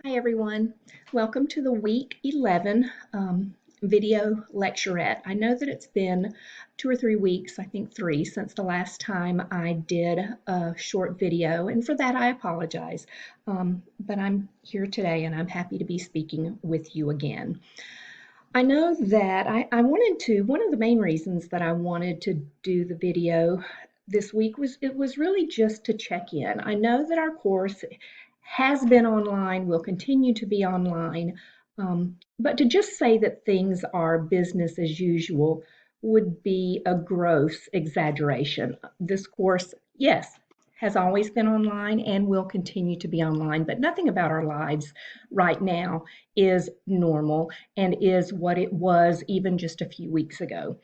Hi everyone, welcome to the week 11 video lecturette. I know that it's been 2 or 3 weeks, I think 3, since the last time I did a short video, and for that I apologize. But I'm here today and I'm happy to be speaking with you again. I know that one of the main reasons that I wanted to do the video this week was really just to check in. I know that our course has been online, will continue to be online, but to just say that things are business as usual would be a gross exaggeration. This course, yes, has always been online and will continue to be online, but nothing about our lives right now is normal and is what it was even just a few weeks ago.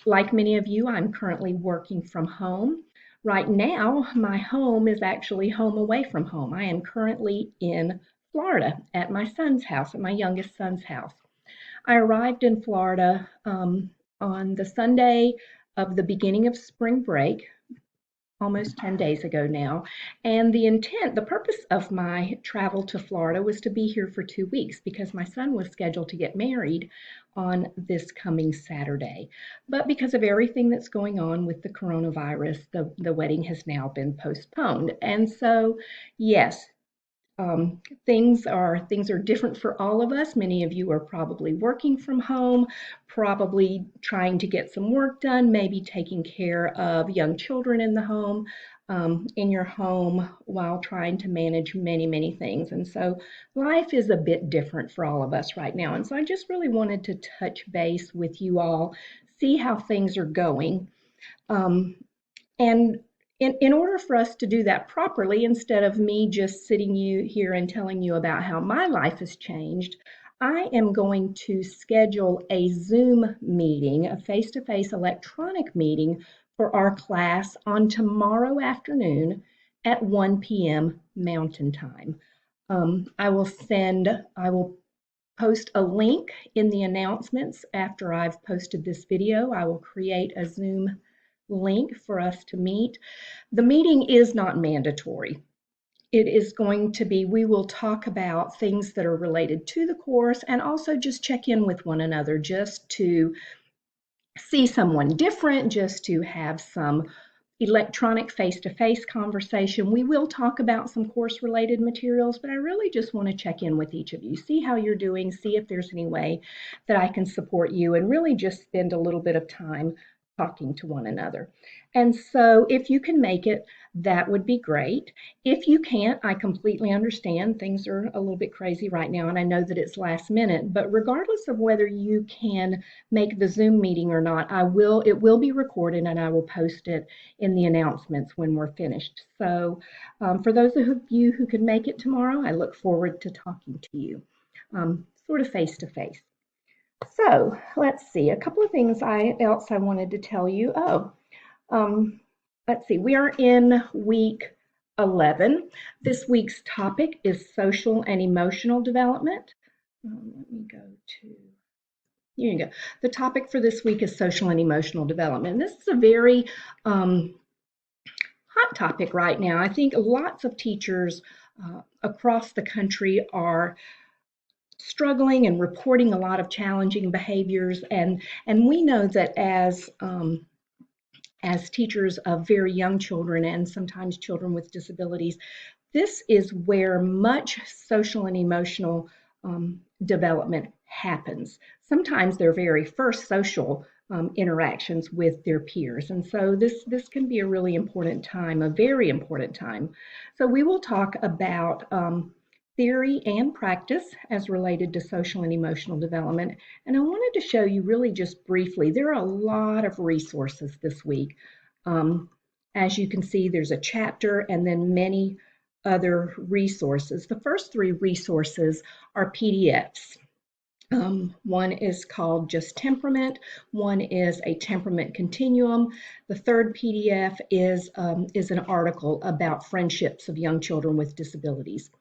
Like many of you, I'm currently working from home. Right now, my home is actually home away from home. I am currently in Florida at my son's house, at my youngest son's house. I arrived in Florida on the Sunday of the beginning of spring break, almost 10 days ago now. And the purpose of my travel to Florida was to be here for 2 weeks because my son was scheduled to get married on this coming Saturday. But because of everything that's going on with the coronavirus, the wedding has now been postponed. And so, yes, things are different for all of us. Many of you are probably working from home, probably trying to get some work done, maybe taking care of young children in the home, in your home, while trying to manage many things. And so life is a bit different for all of us right now. And so I just really wanted to touch base with you all, see how things are going. And in order for us to do that properly, instead of me just sitting you here and telling you about how my life has changed, I am going to schedule a Zoom meeting, a face-to-face electronic meeting for our class on tomorrow afternoon at 1 p.m. Mountain Time. I will post a link in the announcements after I've posted this video. I will create a Zoom link for us to meet. The meeting is not mandatory. It is going to be, we will talk about things that are related to the course and also just check in with one another, just to see someone different, just to have some electronic face-to-face conversation. We will talk about some course-related materials, but I really just want to check in with each of you, see how you're doing, see if there's any way that I can support you, and really just spend a little bit of time talking to one another. And so if you can make it, that would be great. If you can't, I completely understand. Things are a little bit crazy right now, and I know that it's last minute, but regardless of whether you can make the Zoom meeting or not, it will be recorded and I will post it in the announcements when we're finished. So for those of you who can make it tomorrow, I look forward to talking to you, sort of face to face. So let's see, a couple of things else I wanted to tell you. Let's see, we are in week 11. This week's topic is social and emotional development. Let me go to, here you go. The topic for this week is social and emotional development. This is a very hot topic right now. I think lots of teachers across the country are struggling and reporting a lot of challenging behaviors, and we know that as teachers of very young children and sometimes children with disabilities, this is where much social and emotional development happens. Sometimes their very first social interactions with their peers. And so this can be a really important time, a very important time. So we will talk about theory and practice as related to social and emotional development. And I wanted to show you really just briefly, there are a lot of resources this week. As you can see, there's a chapter and then many other resources. The first 3 resources are PDFs. One is called Just Temperament. One is a temperament continuum. The third PDF is an article about friendships of young children with disabilities.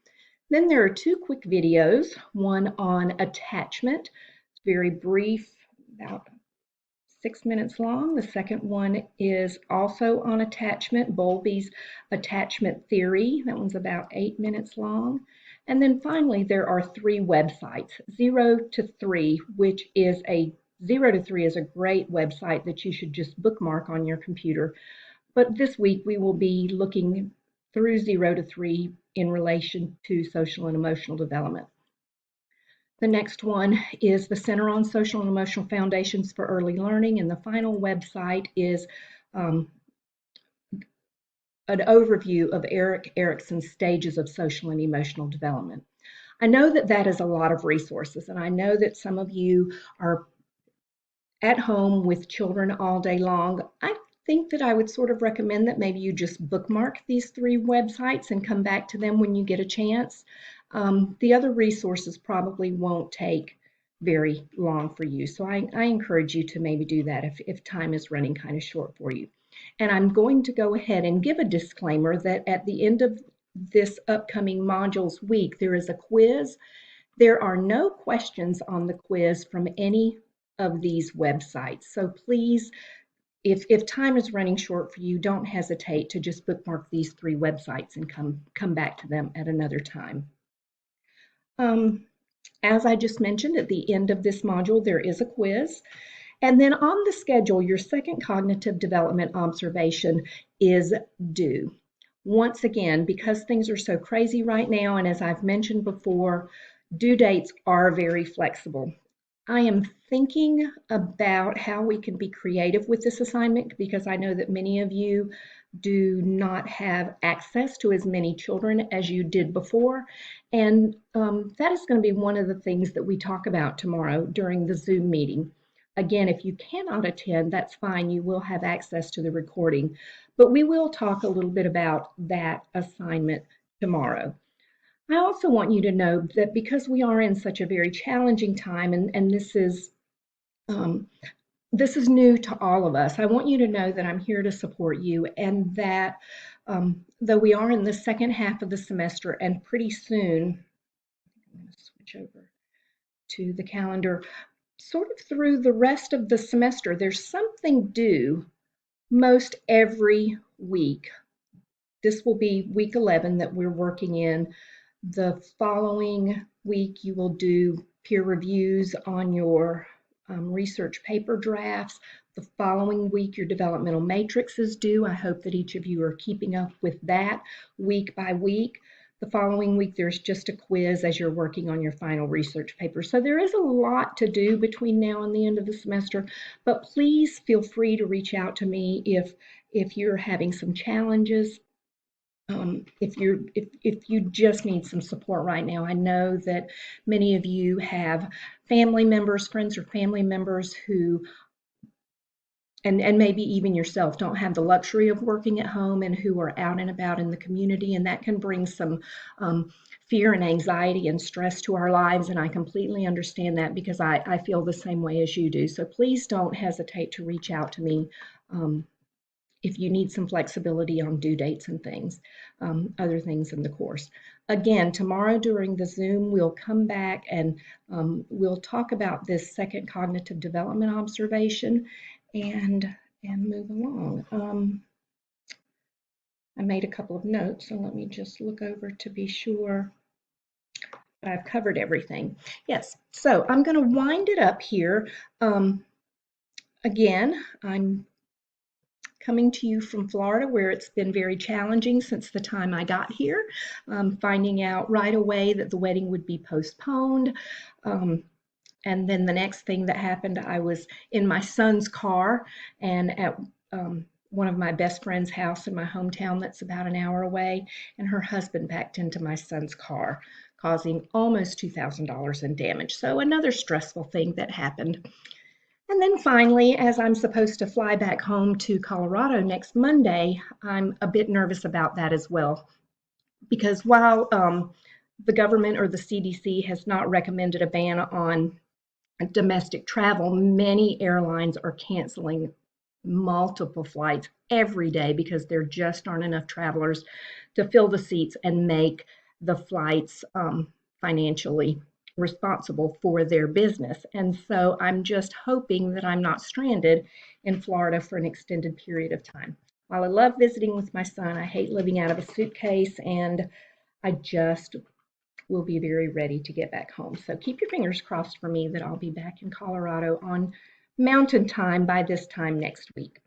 Then there are 2 quick videos, one on attachment. It's very brief, about 6 minutes long. The second one is also on attachment, Bowlby's Attachment Theory. That one's about 8 minutes long. And then finally, there are 3 websites, 0 to 3, which is a 0 to 3 is a great website that you should just bookmark on your computer. But this week we will be looking through 0 to 3 in relation to social and emotional development. The next one is the Center on Social and Emotional Foundations for Early Learning, and the final website is an overview of Erik Erikson's stages of social and emotional development. I know that that is a lot of resources, and I know that some of you are at home with children all day long. I think that I would sort of recommend that maybe you just bookmark these 3 websites and come back to them when you get a chance. The other resources probably won't take very long for you. So I encourage you to maybe do that if time is running kind of short for you. And I'm going to go ahead and give a disclaimer that at the end of this upcoming modules week, there is a quiz. There are no questions on the quiz from any of these websites. So please, if time is running short for you, don't hesitate to just bookmark these 3 websites and come back to them at another time. As I just mentioned, at the end of this module, there is a quiz. And then on the schedule, your second cognitive development observation is due. Once again, because things are so crazy right now, and as I've mentioned before, due dates are very flexible. I am thinking about how we can be creative with this assignment because I know that many of you do not have access to as many children as you did before. And that is going to be one of the things that we talk about tomorrow during the Zoom meeting. Again, if you cannot attend, that's fine. You will have access to the recording. But we will talk a little bit about that assignment tomorrow. I also want you to know that because we are in such a very challenging time, and this is new to all of us, I want you to know that I'm here to support you, and that though we are in the second half of the semester, and pretty soon, I'm going to switch over to the calendar, sort of through the rest of the semester, there's something due most every week. This will be week 11 that we're working in. The following week, you will do peer reviews on your research paper drafts. The following week, your developmental matrix is due. I hope that each of you are keeping up with that week by week. The following week, there's just a quiz as you're working on your final research paper. So there is a lot to do between now and the end of the semester, but please feel free to reach out to me if you're having some challenges. If you just need some support right now. I know that many of you have family members, friends or family members who, and maybe even yourself, don't have the luxury of working at home and who are out and about in the community, and that can bring some fear and anxiety and stress to our lives, and I completely understand that because I feel the same way as you do. So please don't hesitate to reach out to me if you need some flexibility on due dates and things, other things in the course. Again, tomorrow during the Zoom, we'll come back and we'll talk about this second cognitive development observation and move along. I made a couple of notes, so let me just look over to be sure I've covered everything. Yes, so I'm going to wind it up here. Again, I'm coming to you from Florida, where it's been very challenging since the time I got here, finding out right away that the wedding would be postponed. And then the next thing that happened, I was in my son's car and at one of my best friend's house in my hometown that's about an hour away, and her husband backed into my son's car, causing almost $2,000 in damage. So another stressful thing that happened. And then finally, as I'm supposed to fly back home to Colorado next Monday, I'm a bit nervous about that as well. Because while the government or the CDC has not recommended a ban on domestic travel, many airlines are canceling multiple flights every day because there just aren't enough travelers to fill the seats and make the flights financially responsible for their business. And so I'm just hoping that I'm not stranded in Florida for an extended period of time. While I love visiting with my son, I hate living out of a suitcase, and I just we'll be very ready to get back home. So keep your fingers crossed for me that I'll be back in Colorado on Mountain Time by this time next week.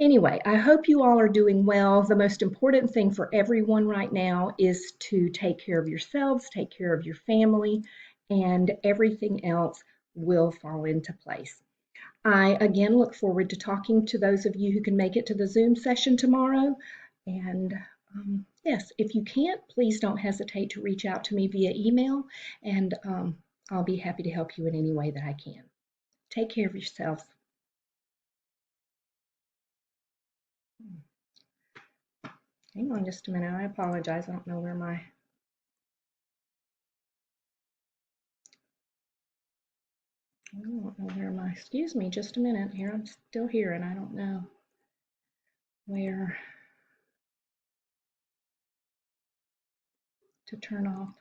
Anyway, I hope you all are doing well. The most important thing for everyone right now is to take care of yourselves, take care of your family, and everything else will fall into place. I again look forward to talking to those of you who can make it to the Zoom session tomorrow. And yes, if you can't, please don't hesitate to reach out to me via email, and I'll be happy to help you in any way that I can. Take care of yourselves. Hang on just a minute. I apologize. I don't know where my... excuse me just a minute here. I'm still here and I don't know where to turn off